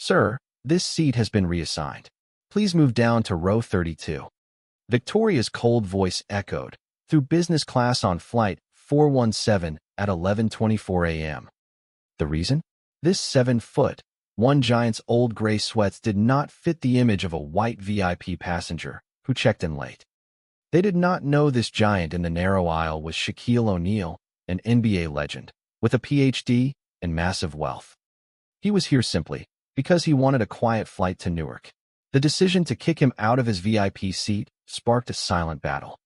Sir, this seat has been reassigned. Please move down to row 32. Victoria's cold voice echoed through business class on flight 417 at 11:24 a.m. The reason? This 7-foot, one giant's old gray sweats did not fit the image of a white VIP passenger who checked in late. They did not know this giant in the narrow aisle was Shaquille O'Neal, an NBA legend, with a PhD and massive wealth. He was here simply because he wanted a quiet flight to Newark. The decision to kick him out of his VIP seat sparked a silent battle.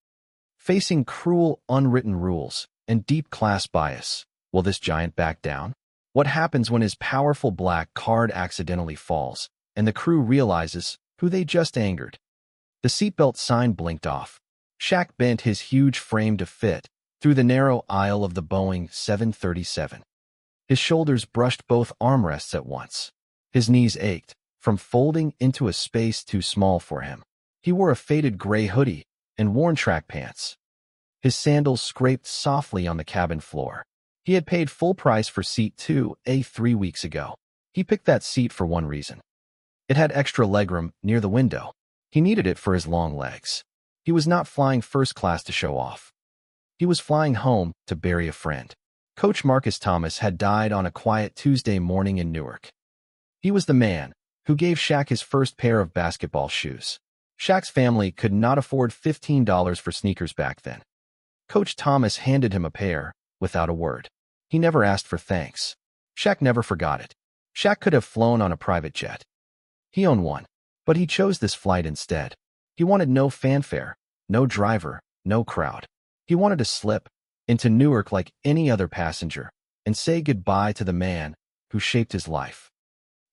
Facing cruel, unwritten rules and deep class bias, will this giant back down? What happens when his powerful black card accidentally falls and the crew realizes who they just angered? The seatbelt sign blinked off. Shaq bent his huge frame to fit through the narrow aisle of the Boeing 737. His shoulders brushed both armrests at once. His knees ached from folding into a space too small for him. He wore a faded gray hoodie and worn track pants. His sandals scraped softly on the cabin floor. He had paid full price for seat 2A 3 weeks ago. He picked that seat for one reason. It had extra legroom near the window. He needed it for his long legs. He was not flying first class to show off. He was flying home to bury a friend. Coach Marcus Thomas had died on a quiet Tuesday morning in Newark. He was the man who gave Shaq his first pair of basketball shoes. Shaq's family could not afford $15 for sneakers back then. Coach Thomas handed him a pair without a word. He never asked for thanks. Shaq never forgot it. Shaq could have flown on a private jet. He owned one, but he chose this flight instead. He wanted no fanfare, no driver, no crowd. He wanted to slip into Newark like any other passenger and say goodbye to the man who shaped his life.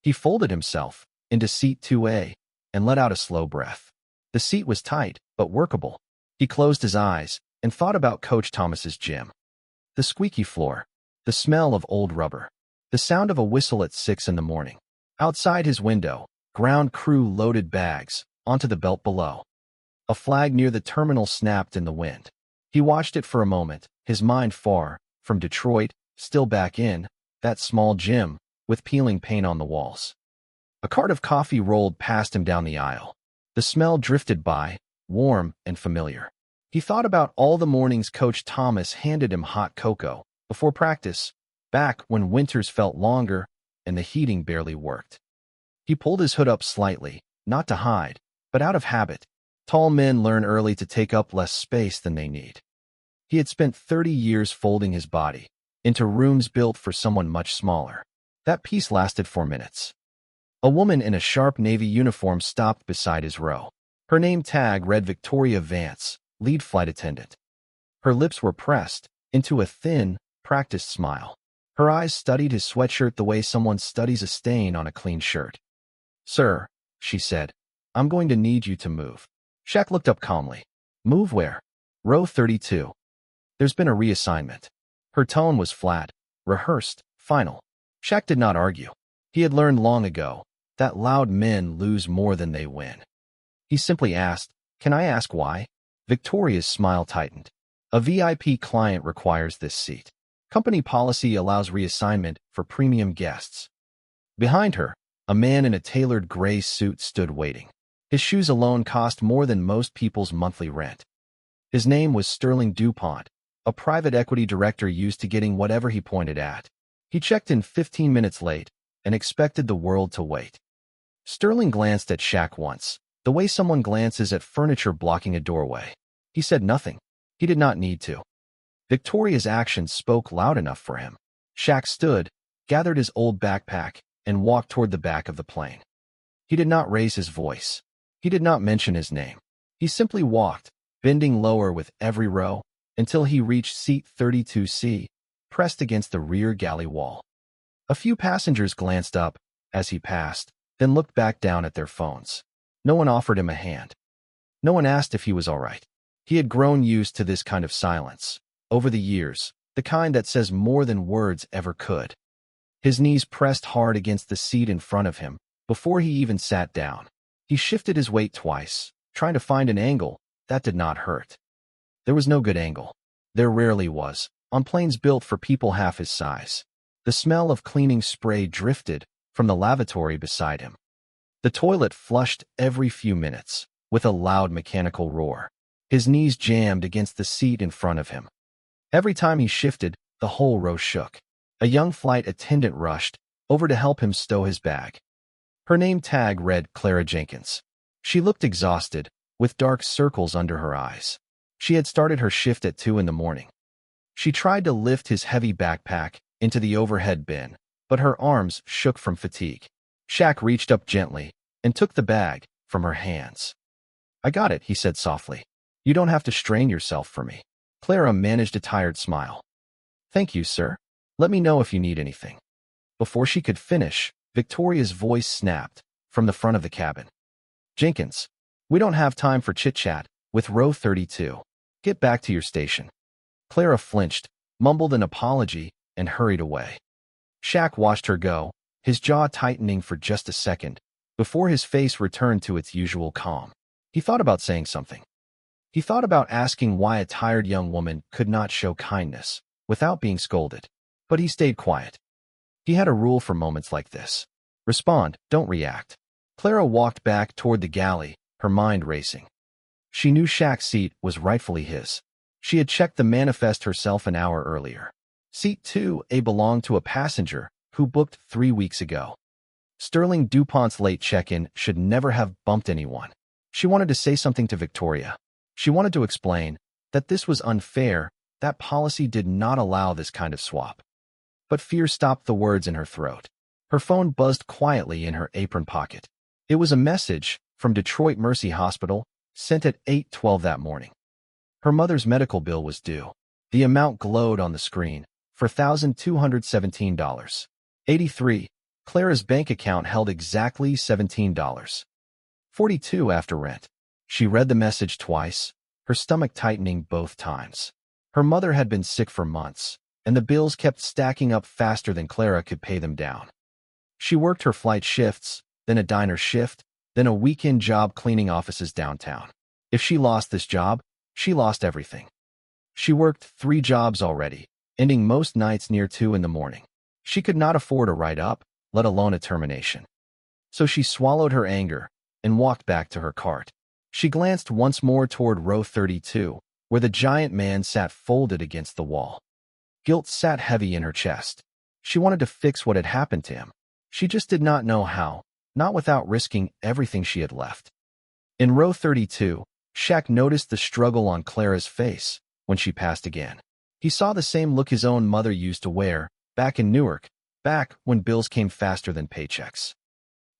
He folded himself into seat 2A and let out a slow breath. The seat was tight, but workable. He closed his eyes and thought about Coach Thomas's gym. The squeaky floor, the smell of old rubber, the sound of a whistle at 6 in the morning. Outside his window, ground crew loaded bags onto the belt below. A flag near the terminal snapped in the wind. He watched it for a moment, his mind far from Detroit, still back in that small gym with peeling paint on the walls. A cart of coffee rolled past him down the aisle. The smell drifted by, warm and familiar. He thought about all the mornings Coach Thomas handed him hot cocoa before practice, back when winters felt longer and the heating barely worked. He pulled his hood up slightly, not to hide, but out of habit. Tall men learn early to take up less space than they need. He had spent 30 years folding his body into rooms built for someone much smaller. That piece lasted 4 minutes. A woman in a sharp navy uniform stopped beside his row. Her name tag read Victoria Vance, lead flight attendant. Her lips were pressed into a thin, practiced smile. Her eyes studied his sweatshirt the way someone studies a stain on a clean shirt. "Sir," she said, "I'm going to need you to move." Shaq looked up calmly. "Move where?" "Row 32. There's been a reassignment." Her tone was flat, rehearsed, final. Shaq did not argue. He had learned long ago that loud men lose more than they win. He simply asked, "Can I ask why?" Victoria's smile tightened. "A VIP client requires this seat. Company policy allows reassignment for premium guests." Behind her, a man in a tailored gray suit stood waiting. His shoes alone cost more than most people's monthly rent. His name was Sterling DuPont, a private equity director used to getting whatever he pointed at. He checked in 15 minutes late and expected the world to wait. Sterling glanced at Shaq once, the way someone glances at furniture blocking a doorway. He said nothing. He did not need to. Victoria's actions spoke loud enough for him. Shaq stood, gathered his old backpack, and walked toward the back of the plane. He did not raise his voice. He did not mention his name. He simply walked, bending lower with every row, until he reached seat 32C, pressed against the rear galley wall. A few passengers glanced up as he passed, then looked back down at their phones. No one offered him a hand. No one asked if he was all right. He had grown used to this kind of silence. Over the years, the kind that says more than words ever could. His knees pressed hard against the seat in front of him before he even sat down. He shifted his weight twice, trying to find an angle that did not hurt. There was no good angle. There rarely was, on planes built for people half his size. The smell of cleaning spray drifted from the lavatory beside him. The toilet flushed every few minutes, with a loud mechanical roar. His knees jammed against the seat in front of him. Every time he shifted, the whole row shook. A young flight attendant rushed over to help him stow his bag. Her name tag read Clara Jenkins. She looked exhausted, with dark circles under her eyes. She had started her shift at 2 in the morning. She tried to lift his heavy backpack into the overhead bin, but her arms shook from fatigue. Shaq reached up gently and took the bag from her hands. "I got it," he said softly. "You don't have to strain yourself for me." Clara managed a tired smile. "Thank you, sir. Let me know if you need anything." Before she could finish, Victoria's voice snapped from the front of the cabin. "Jenkins, we don't have time for chit-chat with row 32. Get back to your station." Clara flinched, mumbled an apology, and hurried away. Shaq watched her go, his jaw tightening for just a second, before his face returned to its usual calm. He thought about saying something. He thought about asking why a tired young woman could not show kindness without being scolded, but he stayed quiet. He had a rule for moments like this. Respond, don't react. Clara walked back toward the galley, her mind racing. She knew Shaq's seat was rightfully his. She had checked the manifest herself an hour earlier. Seat 2A belonged to a passenger who booked 3 weeks ago. Sterling DuPont's late check-in should never have bumped anyone. She wanted to say something to Victoria. She wanted to explain that this was unfair, that policy did not allow this kind of swap. But fear stopped the words in her throat. Her phone buzzed quietly in her apron pocket. It was a message from Detroit Mercy Hospital, sent at 8:12 that morning. Her mother's medical bill was due. The amount glowed on the screen, for $1,217.83. Clara's bank account held exactly $17.42 after rent. She read the message twice, her stomach tightening both times. Her mother had been sick for months, and the bills kept stacking up faster than Clara could pay them down. She worked her flight shifts, then a diner shift, then a weekend job cleaning offices downtown. If she lost this job, she lost everything. She worked 3 jobs already, ending most nights near 2 in the morning. She could not afford a write-up, let alone a termination. So she swallowed her anger and walked back to her cart. She glanced once more toward row 32, where the giant man sat folded against the wall. Guilt sat heavy in her chest. She wanted to fix what had happened to him. She just did not know how, not without risking everything she had left. In row 32, Shaq noticed the struggle on Clara's face when she passed again. He saw the same look his own mother used to wear, back in Newark, back when bills came faster than paychecks.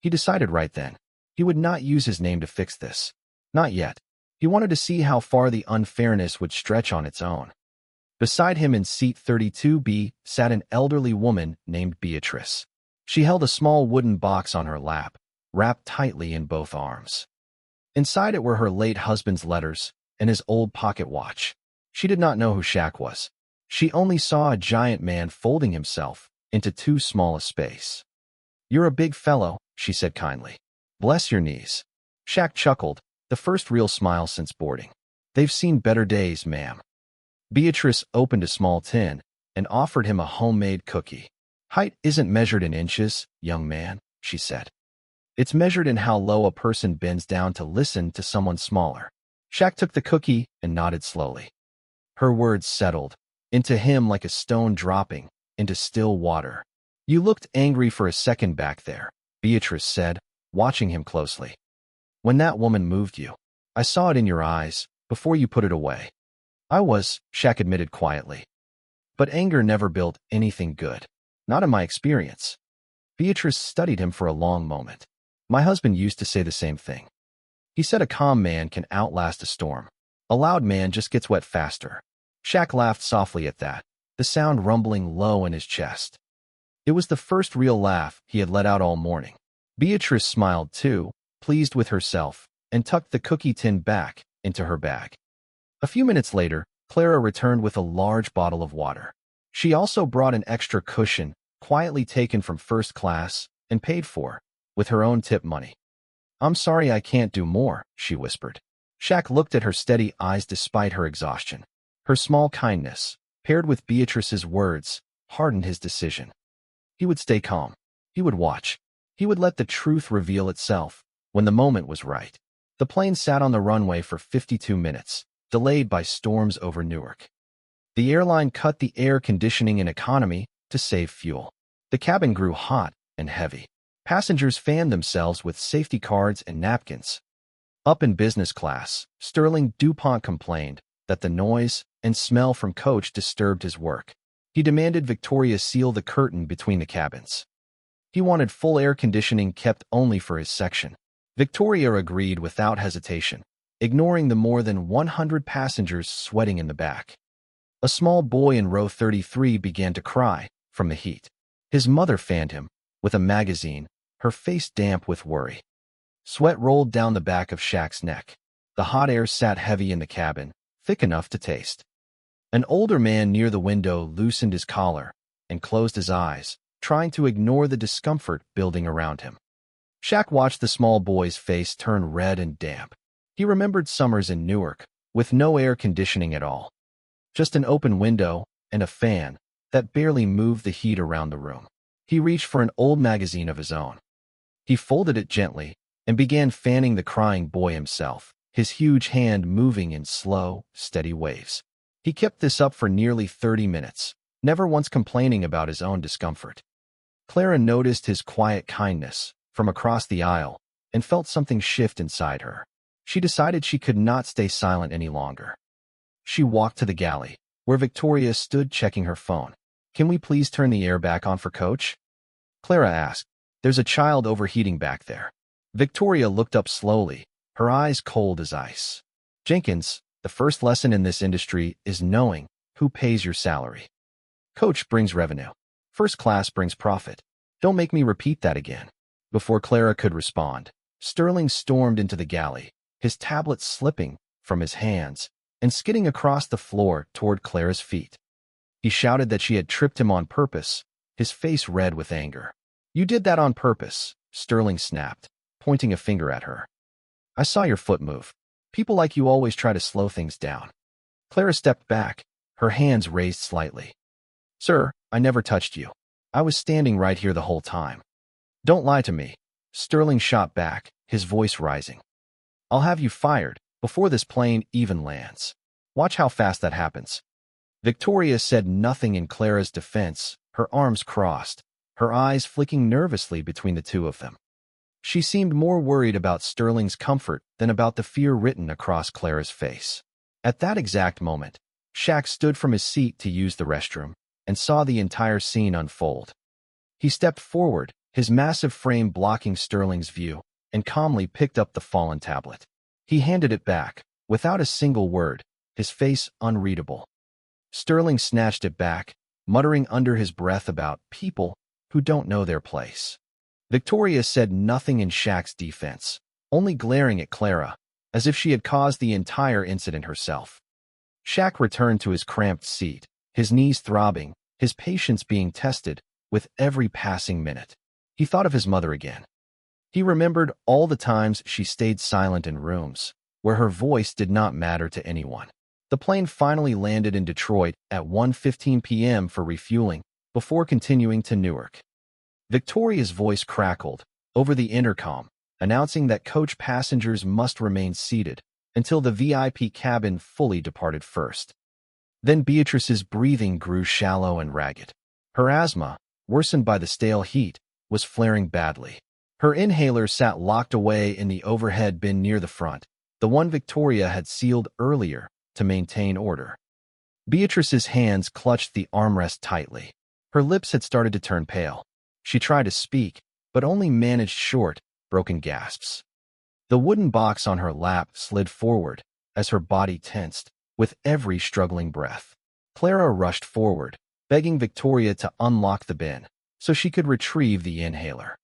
He decided right then, he would not use his name to fix this. Not yet. He wanted to see how far the unfairness would stretch on its own. Beside him in seat 32B sat an elderly woman named Beatrice. She held a small wooden box on her lap, wrapped tightly in both arms. Inside it were her late husband's letters and his old pocket watch. She did not know who Shaq was. She only saw a giant man folding himself into too small a space. "You're a big fellow," she said kindly. "Bless your knees." Shaq chuckled, the first real smile since boarding. "They've seen better days, ma'am." Beatrice opened a small tin and offered him a homemade cookie. "Height isn't measured in inches, young man," she said. "It's measured in how low a person bends down to listen to someone smaller." Shaq took the cookie and nodded slowly. Her words settled into him like a stone dropping into still water. "You looked angry for a second back there," Beatrice said, watching him closely. "When that woman moved you, I saw it in your eyes before you put it away." "I was," Shaq admitted quietly. "But anger never built anything good. Not in my experience." Beatrice studied him for a long moment. "My husband used to say the same thing. He said a calm man can outlast a storm. A loud man just gets wet faster." Shaq laughed softly at that, the sound rumbling low in his chest. It was the first real laugh he had let out all morning. Beatrice smiled too, pleased with herself, and tucked the cookie tin back into her bag. A few minutes later, Clara returned with a large bottle of water. She also brought an extra cushion, quietly taken from first class and paid for with her own tip money. "I'm sorry I can't do more," she whispered. Shaq looked at her steady eyes despite her exhaustion. Her small kindness, paired with Beatrice's words, hardened his decision. He would stay calm. He would watch. He would let the truth reveal itself when the moment was right. The plane sat on the runway for 52 minutes, delayed by storms over Newark. The airline cut the air conditioning in economy to save fuel. The cabin grew hot and heavy. Passengers fanned themselves with safety cards and napkins. Up in business class, Sterling DuPont complained that the noise and smell from coach disturbed his work. He demanded Victoria seal the curtain between the cabins. He wanted full air conditioning kept only for his section. Victoria agreed without hesitation, ignoring the more than 100 passengers sweating in the back. A small boy in row 33 began to cry from the heat. His mother fanned him with a magazine, her face damp with worry. Sweat rolled down the back of Shaq's neck. The hot air sat heavy in the cabin, thick enough to taste. An older man near the window loosened his collar and closed his eyes, trying to ignore the discomfort building around him. Shaq watched the small boy's face turn red and damp. He remembered summers in Newark, with no air conditioning at all. Just an open window and a fan that barely moved the heat around the room. He reached for an old magazine of his own. He folded it gently and began fanning the crying boy himself, his huge hand moving in slow, steady waves. He kept this up for nearly 30 minutes, never once complaining about his own discomfort. Clara noticed his quiet kindness from across the aisle and felt something shift inside her. She decided she could not stay silent any longer. She walked to the galley, where Victoria stood checking her phone. "Can we please turn the air back on for Coach?" Clara asked. "There's a child overheating back there." Victoria looked up slowly, her eyes cold as ice. "Jenkins, the first lesson in this industry is knowing who pays your salary. Coach brings revenue. First class brings profit. Don't make me repeat that again." Before Clara could respond, Sterling stormed into the galley, his tablet slipping from his hands and skidding across the floor toward Clara's feet. He shouted that she had tripped him on purpose, his face red with anger. "You did that on purpose," Sterling snapped, pointing a finger at her. "I saw your foot move. People like you always try to slow things down." Clara stepped back, her hands raised slightly. "Sir, I never touched you. I was standing right here the whole time." "Don't lie to me," Sterling shot back, his voice rising. "I'll have you fired before this plane even lands. Watch how fast that happens." Victoria said nothing in Clara's defense, her arms crossed, her eyes flicking nervously between the two of them. She seemed more worried about Sterling's comfort than about the fear written across Clara's face. At that exact moment, Shaq stood from his seat to use the restroom and saw the entire scene unfold. He stepped forward, his massive frame blocking Sterling's view, and calmly picked up the fallen tablet. He handed it back, without a single word, his face unreadable. Sterling snatched it back, muttering under his breath about people who don't know their place. Victoria said nothing in Shaq's defense, only glaring at Clara, as if she had caused the entire incident herself. Shaq returned to his cramped seat, his knees throbbing, his patience being tested with every passing minute. He thought of his mother again. He remembered all the times she stayed silent in rooms where her voice did not matter to anyone. The plane finally landed in Detroit at 1:15 p.m. for refueling, before continuing to Newark. Victoria's voice crackled over the intercom, announcing that coach passengers must remain seated until the VIP cabin fully departed first. Then Beatrice's breathing grew shallow and ragged. Her asthma, worsened by the stale heat, was flaring badly. Her inhaler sat locked away in the overhead bin near the front, the one Victoria had sealed earlier to maintain order. Beatrice's hands clutched the armrest tightly. Her lips had started to turn pale. She tried to speak, but only managed short, broken gasps. The wooden box on her lap slid forward as her body tensed with every struggling breath. Clara rushed forward, begging Victoria to unlock the bin so she could retrieve the inhaler.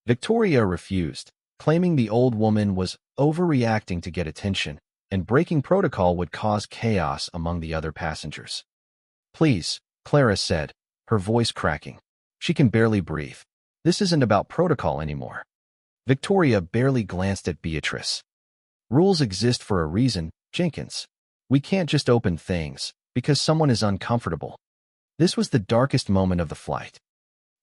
Victoria refused, claiming the old woman was overreacting to get attention, and breaking protocol would cause chaos among the other passengers. "Please," Clara said, her voice cracking. She can barely breathe. "This isn't about protocol anymore." Victoria barely glanced at Beatrice. "Rules exist for a reason, Jenkins. We can't just open things because someone is uncomfortable." This was the darkest moment of the flight.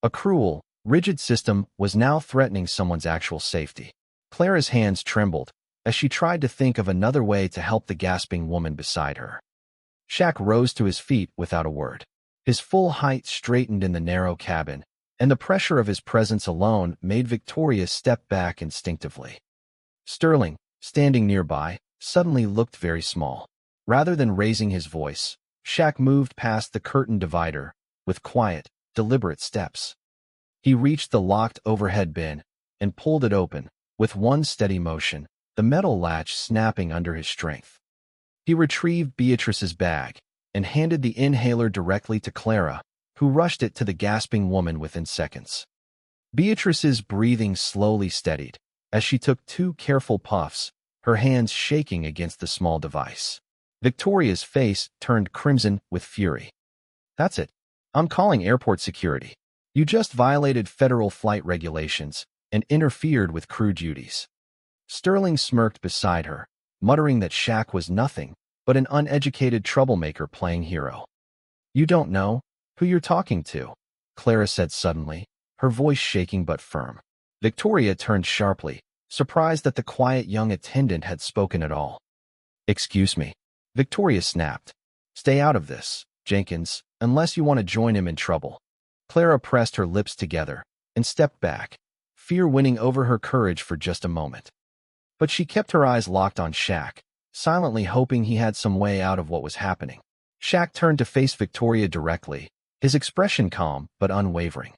A cruel, rigid system was now threatening someone's actual safety. Clara's hands trembled as she tried to think of another way to help the gasping woman beside her. Shaq rose to his feet without a word. His full height straightened in the narrow cabin, and the pressure of his presence alone made Victoria step back instinctively. Sterling, standing nearby, suddenly looked very small. Rather than raising his voice, Shaq moved past the curtain divider with quiet, deliberate steps. He reached the locked overhead bin and pulled it open, with one steady motion, the metal latch snapping under his strength. He retrieved Beatrice's bag and handed the inhaler directly to Clara, who rushed it to the gasping woman within seconds. Beatrice's breathing slowly steadied as she took 2 careful puffs, her hands shaking against the small device. Victoria's face turned crimson with fury. "That's it. I'm calling airport security. You just violated federal flight regulations and interfered with crew duties." Sterling smirked beside her, muttering that Shaq was nothing but an uneducated troublemaker playing hero. "You don't know who you're talking to," Clara said suddenly, her voice shaking but firm. Victoria turned sharply, surprised that the quiet young attendant had spoken at all. "Excuse me," Victoria snapped. "Stay out of this, Jenkins, unless you want to join him in trouble." Clara pressed her lips together and stepped back, fear winning over her courage for just a moment. But she kept her eyes locked on Shaq, silently hoping he had some way out of what was happening. Shaq turned to face Victoria directly, his expression calm but unwavering.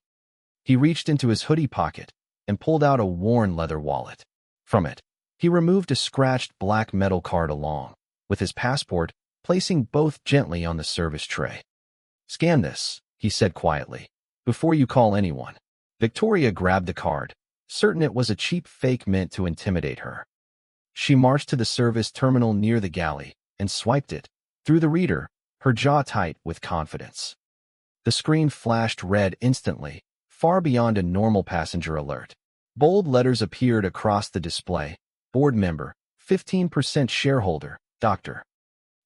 He reached into his hoodie pocket and pulled out a worn leather wallet. From it, he removed a scratched black metal card along with his passport, placing both gently on the service tray. "Scan this," he said quietly, "before you call anyone." Victoria grabbed the card, certain it was a cheap fake meant to intimidate her. She marched to the service terminal near the galley and swiped it through the reader, her jaw tight with confidence. The screen flashed red instantly, far beyond a normal passenger alert. Bold letters appeared across the display: board member, 15% shareholder, Dr.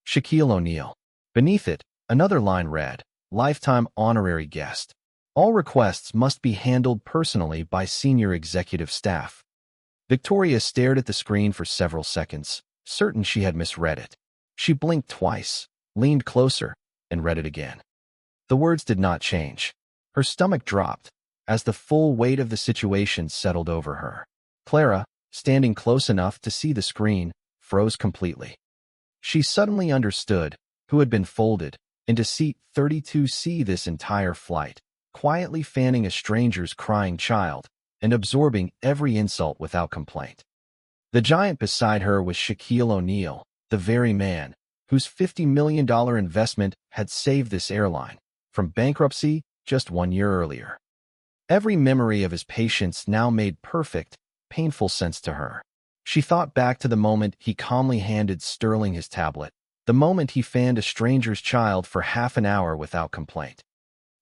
Shaquille O'Neal. Beneath it, another line read, lifetime honorary guest. All requests must be handled personally by senior executive staff. Victoria stared at the screen for several seconds, certain she had misread it. She blinked twice, leaned closer, and read it again. The words did not change. Her stomach dropped as the full weight of the situation settled over her. Clara, standing close enough to see the screen, froze completely. She suddenly understood who had been folded into seat 32C this entire flight, quietly fanning a stranger's crying child and absorbing every insult without complaint. The giant beside her was Shaquille O'Neal, the very man whose $50 million investment had saved this airline from bankruptcy just 1 year earlier. Every memory of his patience now made perfect, painful sense to her. She thought back to the moment he calmly handed Sterling his tablet, the moment he fanned a stranger's child for half an hour without complaint.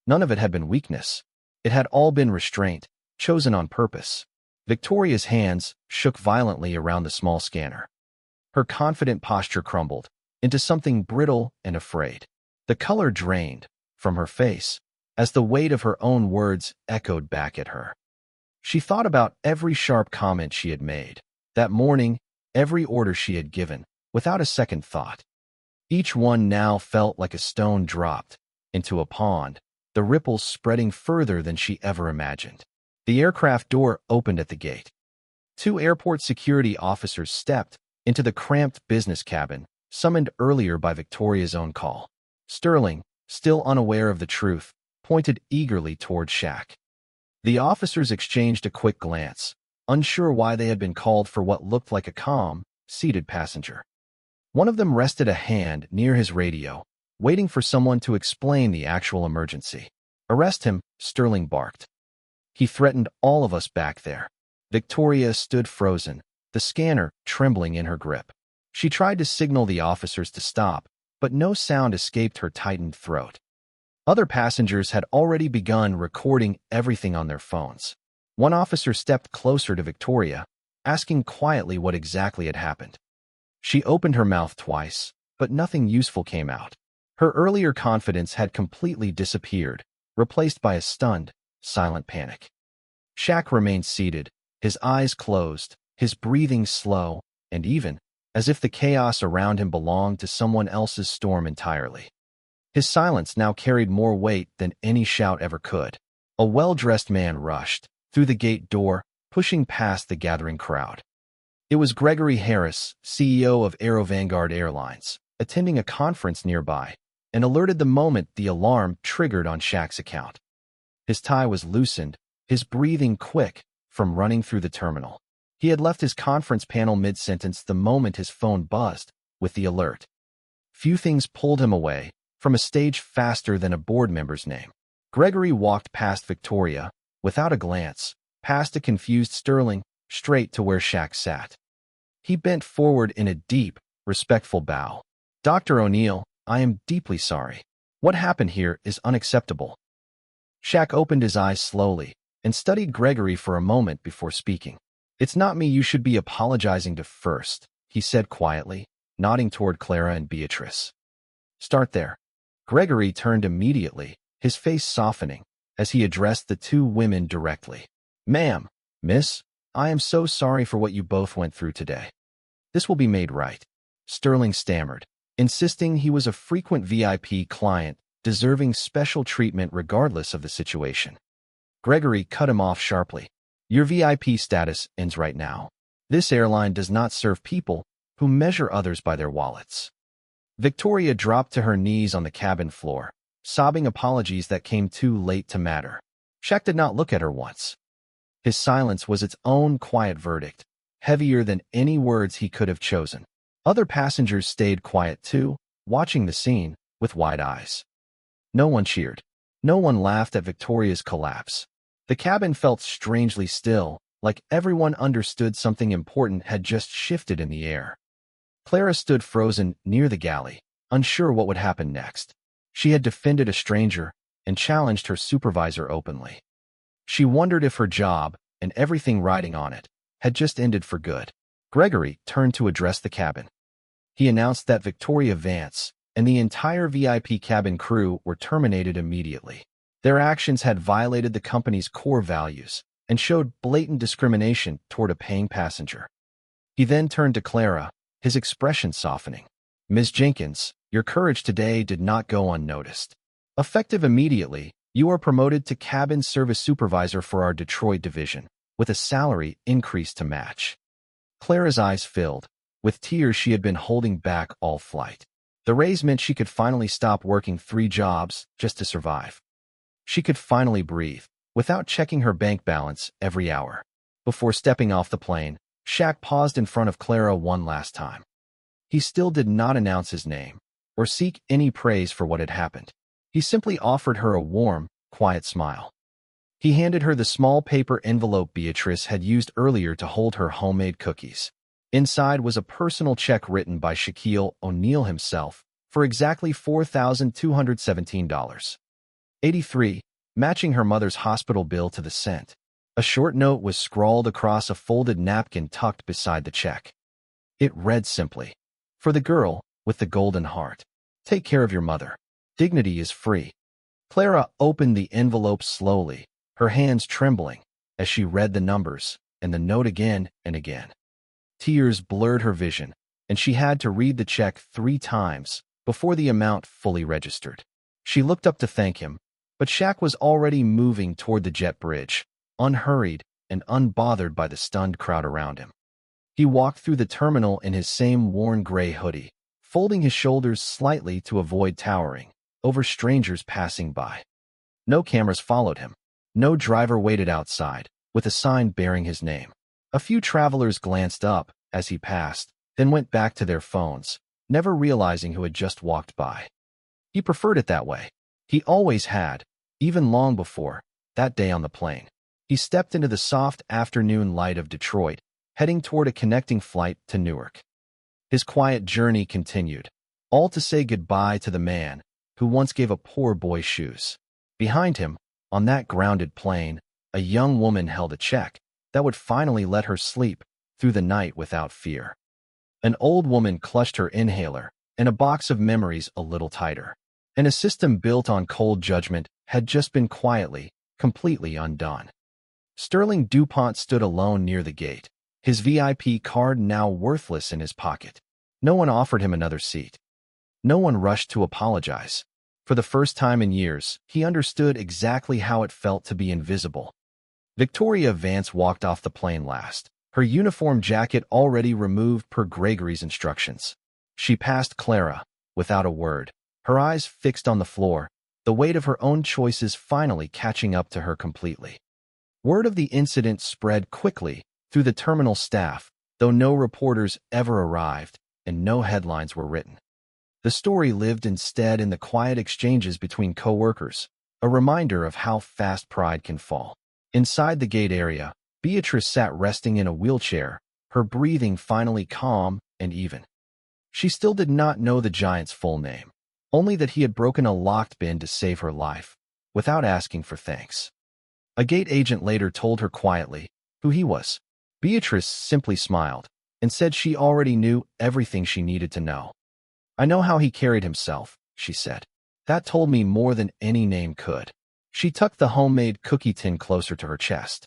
None of it had been weakness. It had all been restraint, chosen on purpose. Victoria's hands shook violently around the small scanner. Her confident posture crumbled into something brittle and afraid. The color drained from her face as the weight of her own words echoed back at her. She thought about every sharp comment she had made that morning, every order she had given, without a second thought. Each one now felt like a stone dropped into a pond, the ripples spreading further than she ever imagined. The aircraft door opened at the gate. 2 airport security officers stepped into the cramped business cabin, summoned earlier by Victoria's own call. Sterling, still unaware of the truth, pointed eagerly toward Shaq. The officers exchanged a quick glance, unsure why they had been called for what looked like a calm, seated passenger. One of them rested a hand near his radio, waiting for someone to explain the actual emergency. "Arrest him," Sterling barked. "He threatened all of us back there." Victoria stood frozen, the scanner trembling in her grip. She tried to signal the officers to stop, but no sound escaped her tightened throat. Other passengers had already begun recording everything on their phones. One officer stepped closer to Victoria, asking quietly what exactly had happened. She opened her mouth twice, but nothing useful came out. Her earlier confidence had completely disappeared, replaced by a stunned, silent panic. Shaq remained seated, his eyes closed, his breathing slow, and even, as if the chaos around him belonged to someone else's storm entirely. His silence now carried more weight than any shout ever could. A well-dressed man rushed through the gate door, pushing past the gathering crowd. It was Gregory Harris, CEO of Aero Vanguard Airlines, attending a conference nearby, and alerted the moment the alarm triggered on Shaq's account. His tie was loosened, his breathing quick from running through the terminal. He had left his conference panel mid-sentence the moment his phone buzzed with the alert. Few things pulled him away from a stage faster than a board member's name. Gregory walked past Victoria, without a glance, past a confused Sterling, straight to where Shaq sat. He bent forward in a deep, respectful bow. "Dr. O'Neal, I am deeply sorry. What happened here is unacceptable." Shaq opened his eyes slowly and studied Gregory for a moment before speaking. "It's not me you should be apologizing to first," he said quietly, nodding toward Clara and Beatrice. "Start there." Gregory turned immediately, his face softening, as he addressed the two women directly. "Ma'am, miss, I am so sorry for what you both went through today. This will be made right," Sterling stammered, insisting he was a frequent VIP client, deserving special treatment regardless of the situation. Gregory cut him off sharply. "Your VIP status ends right now. This airline does not serve people who measure others by their wallets." Victoria dropped to her knees on the cabin floor, sobbing apologies that came too late to matter. Shaq did not look at her once. His silence was its own quiet verdict, heavier than any words he could have chosen. Other passengers stayed quiet too, watching the scene with wide eyes. No one cheered. No one laughed at Victoria's collapse. The cabin felt strangely still, like everyone understood something important had just shifted in the air. Clara stood frozen near the galley, unsure what would happen next. She had defended a stranger and challenged her supervisor openly. She wondered if her job, and everything riding on it, had just ended for good. Gregory turned to address the cabin. He announced that Victoria Vance and the entire VIP cabin crew were terminated immediately. Their actions had violated the company's core values and showed blatant discrimination toward a paying passenger. He then turned to Clara, his expression softening. "Ms. Jenkins, your courage today did not go unnoticed. Effective immediately, you are promoted to cabin service supervisor for our Detroit division, with a salary increase to match." Clara's eyes filled with tears she had been holding back all flight. The raise meant she could finally stop working 3 jobs just to survive. She could finally breathe, without checking her bank balance every hour. Before stepping off the plane, Shaq paused in front of Clara one last time. He still did not announce his name, or seek any praise for what had happened. He simply offered her a warm, quiet smile. He handed her the small paper envelope Beatrice had used earlier to hold her homemade cookies. Inside was a personal check written by Shaquille O'Neal himself for exactly $4,217.83, matching her mother's hospital bill to the cent. A short note was scrawled across a folded napkin tucked beside the check. It read simply, "For the girl with the golden heart. Take care of your mother. Dignity is free." Clara opened the envelope slowly, her hands trembling, as she read the numbers and the note again and again. Tears blurred her vision, and she had to read the check 3 times before the amount fully registered. She looked up to thank him, but Shaq was already moving toward the jet bridge, unhurried and unbothered by the stunned crowd around him. He walked through the terminal in his same worn gray hoodie, folding his shoulders slightly to avoid towering over strangers passing by. No cameras followed him. No driver waited outside, with a sign bearing his name. A few travelers glanced up as he passed, then went back to their phones, never realizing who had just walked by. He preferred it that way. He always had, even long before that day on the plane. He stepped into the soft afternoon light of Detroit, heading toward a connecting flight to Newark. His quiet journey continued, all to say goodbye to the man who once gave a poor boy shoes. Behind him, on that grounded plane, a young woman held a check that would finally let her sleep through the night without fear. An old woman clutched her inhaler and a box of memories a little tighter. And a system built on cold judgment had just been quietly, completely undone. Sterling DuPont stood alone near the gate, his VIP card now worthless in his pocket. No one offered him another seat. No one rushed to apologize. For the first time in years, he understood exactly how it felt to be invisible. Victoria Vance walked off the plane last, her uniform jacket already removed per Gregory's instructions. She passed Clara, without a word, her eyes fixed on the floor, the weight of her own choices finally catching up to her completely. Word of the incident spread quickly through the terminal staff, though no reporters ever arrived and no headlines were written. The story lived instead in the quiet exchanges between co-workers, a reminder of how fast pride can fall. Inside the gate area, Beatrice sat resting in a wheelchair, her breathing finally calm and even. She still did not know the giant's full name, only that he had broken a locked bin to save her life, without asking for thanks. A gate agent later told her quietly who he was. Beatrice simply smiled and said she already knew everything she needed to know. "I know how he carried himself," she said. "That told me more than any name could." She tucked the homemade cookie tin closer to her chest.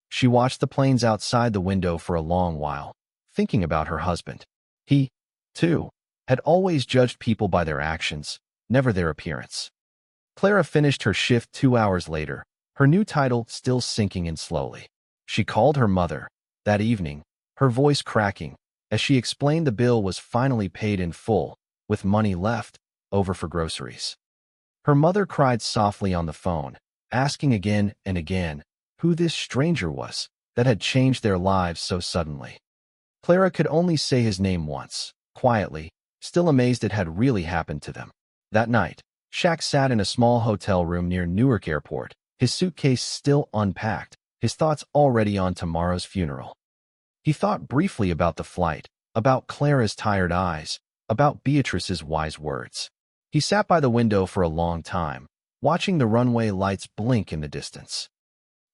She watched the planes outside the window for a long while, thinking about her husband. He, too, had always judged people by their actions, never their appearance. Clara finished her shift 2 hours later, her new title still sinking in slowly. She called her mother that evening, her voice cracking, as she explained the bill was finally paid in full, with money left over for groceries. Her mother cried softly on the phone, asking again and again who this stranger was that had changed their lives so suddenly. Clara could only say his name once, quietly, still amazed it had really happened to them. That night, Shaq sat in a small hotel room near Newark Airport, his suitcase still unpacked, his thoughts already on tomorrow's funeral. He thought briefly about the flight, about Clara's tired eyes, about Beatrice's wise words. He sat by the window for a long time, watching the runway lights blink in the distance.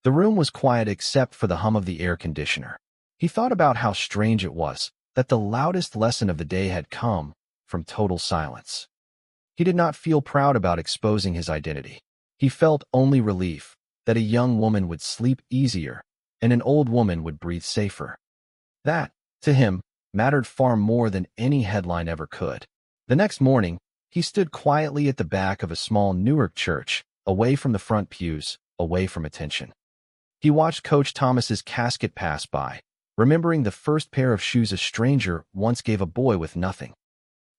The room was quiet except for the hum of the air conditioner. He thought about how strange it was that the loudest lesson of the day had come from total silence. He did not feel proud about exposing his identity. He felt only relief that a young woman would sleep easier and an old woman would breathe safer. That, to him, mattered far more than any headline ever could. The next morning, he stood quietly at the back of a small Newark church, away from the front pews, away from attention. He watched Coach Thomas's casket pass by, remembering the first pair of shoes a stranger once gave a boy with nothing.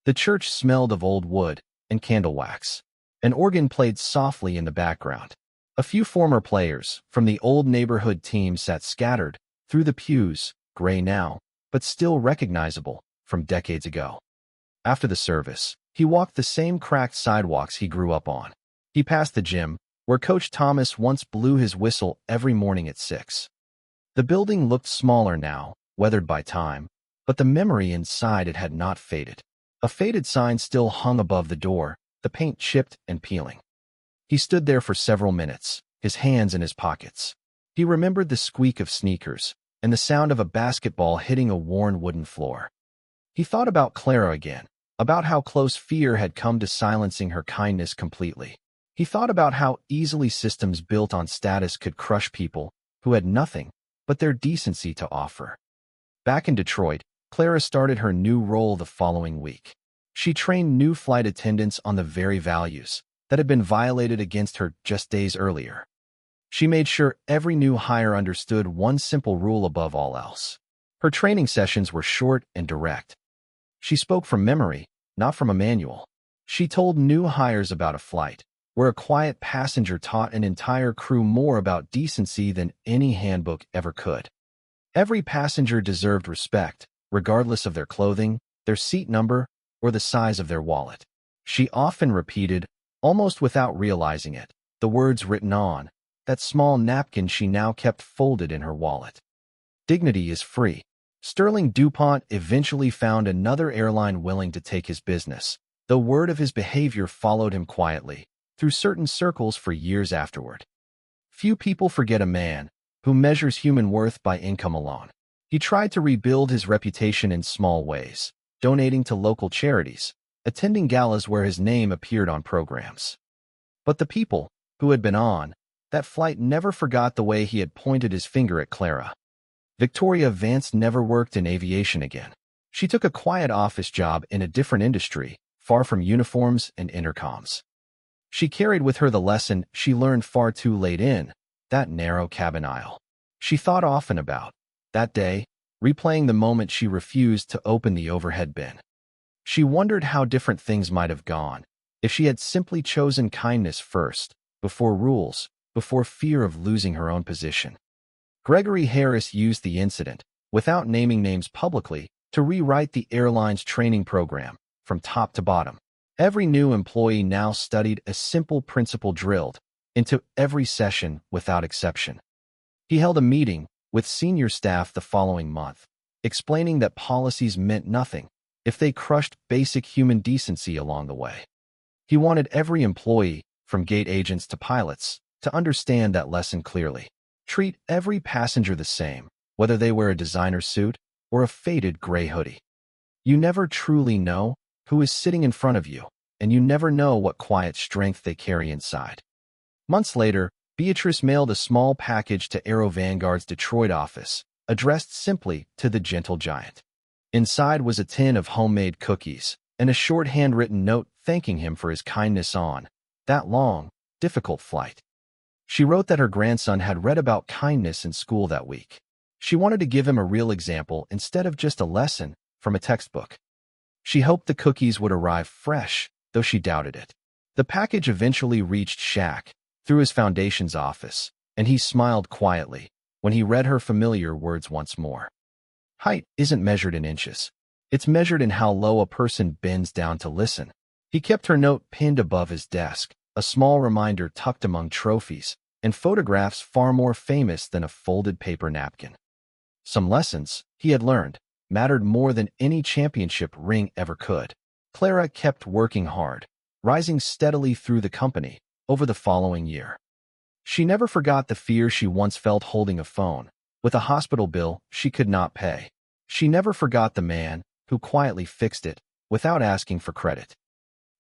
The church smelled of old wood and candle wax. An organ played softly in the background. A few former players from the old neighborhood team sat scattered through the pews, gray now, but still recognizable from decades ago. After the service, he walked the same cracked sidewalks he grew up on. He passed the gym, where Coach Thomas once blew his whistle every morning at 6. The building looked smaller now, weathered by time, but the memory inside it had not faded. A faded sign still hung above the door, the paint chipped and peeling. He stood there for several minutes, his hands in his pockets. He remembered the squeak of sneakers and the sound of a basketball hitting a worn wooden floor. He thought about Clara again, about how close fear had come to silencing her kindness completely. He thought about how easily systems built on status could crush people who had nothing but their decency to offer. Back in Detroit, Clara started her new role the following week. She trained new flight attendants on the very values that had been violated against her just days earlier. She made sure every new hire understood one simple rule above all else. Her training sessions were short and direct. She spoke from memory, not from a manual. She told new hires about a flight where a quiet passenger taught an entire crew more about decency than any handbook ever could. Every passenger deserved respect, regardless of their clothing, their seat number, or the size of their wallet. She often repeated, almost without realizing it, the words written on that small napkin she now kept folded in her wallet. Dignity is free. Sterling DuPont eventually found another airline willing to take his business, though word of his behavior followed him quietly through certain circles for years afterward. Few people forget a man who measures human worth by income alone. He tried to rebuild his reputation in small ways, donating to local charities, attending galas where his name appeared on programs. But the people who had been on That flight never forgot the way he had pointed his finger at Clara. Victoria Vance never worked in aviation again. She took a quiet office job in a different industry, far from uniforms and intercoms. She carried with her the lesson she learned far too late in that narrow cabin aisle. She thought often about that day, replaying the moment she refused to open the overhead bin. She wondered how different things might have gone if she had simply chosen kindness first, before rules, before fear of losing her own position. Gregory Harris used the incident, without naming names publicly, to rewrite the airline's training program from top to bottom. Every new employee now studied a simple principle drilled into every session without exception. He held a meeting with senior staff the following month, explaining that policies meant nothing if they crushed basic human decency along the way. He wanted every employee, from gate agents to pilots, to understand that lesson clearly. Treat every passenger the same, whether they wear a designer suit or a faded gray hoodie. You never truly know who is sitting in front of you, and you never know what quiet strength they carry inside. Months later, Beatrice mailed a small package to Aero Vanguard's Detroit office, addressed simply to the gentle giant. Inside was a tin of homemade cookies and a short handwritten note thanking him for his kindness on that long, difficult flight. She wrote that her grandson had read about kindness in school that week. She wanted to give him a real example instead of just a lesson from a textbook. She hoped the cookies would arrive fresh, though she doubted it. The package eventually reached Shaq through his foundation's office, and he smiled quietly when he read her familiar words once more. Height isn't measured in inches. It's measured in how low a person bends down to listen. He kept her note pinned above his desk, a small reminder tucked among trophies and photographs far more famous than a folded paper napkin. Some lessons, he had learned, mattered more than any championship ring ever could. Clara kept working hard, rising steadily through the company over the following year. She never forgot the fear she once felt holding a phone with a hospital bill she could not pay. She never forgot the man who quietly fixed it without asking for credit.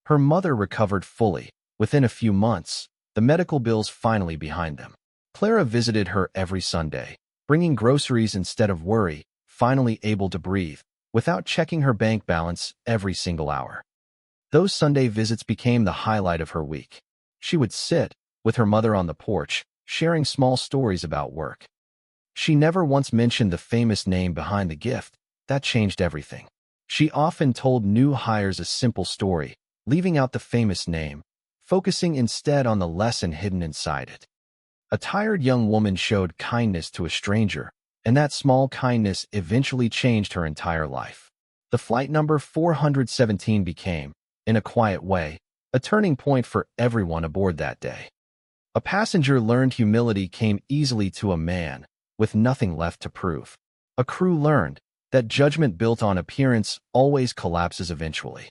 Her mother recovered fully within a few months, the medical bills finally behind them. Clara visited her every Sunday, bringing groceries instead of worry, finally able to breathe, without checking her bank balance every single hour. Those Sunday visits became the highlight of her week. She would sit with her mother on the porch, sharing small stories about work. She never once mentioned the famous name behind the gift. That changed everything. She often told new hires a simple story, leaving out the famous name, focusing instead on the lesson hidden inside it. A tired young woman showed kindness to a stranger, and that small kindness eventually changed her entire life. The flight number 417 became, in a quiet way, a turning point for everyone aboard that day. A passenger learned humility came easily to a man with nothing left to prove. A crew learned that judgment built on appearance always collapses eventually.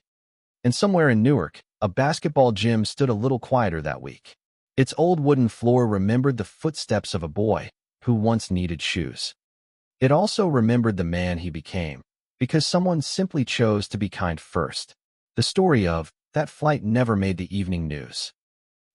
And somewhere in Newark, a basketball gym stood a little quieter that week. Its old wooden floor remembered the footsteps of a boy who once needed shoes. It also remembered the man he became, because someone simply chose to be kind first. The story of that flight never made the evening news.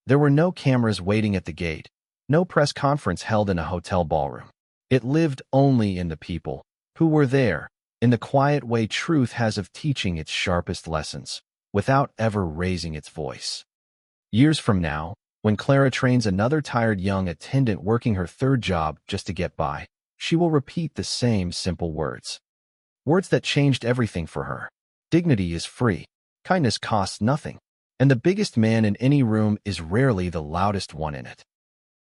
There were no cameras waiting at the gate, no press conference held in a hotel ballroom. It lived only in the people who were there, in the quiet way truth has of teaching its sharpest lessons, without ever raising its voice. Years from now, when Clara trains another tired young attendant working her third job just to get by, she will repeat the same simple words. Words that changed everything for her. Dignity is free. Kindness costs nothing. And the biggest man in any room is rarely the loudest one in it.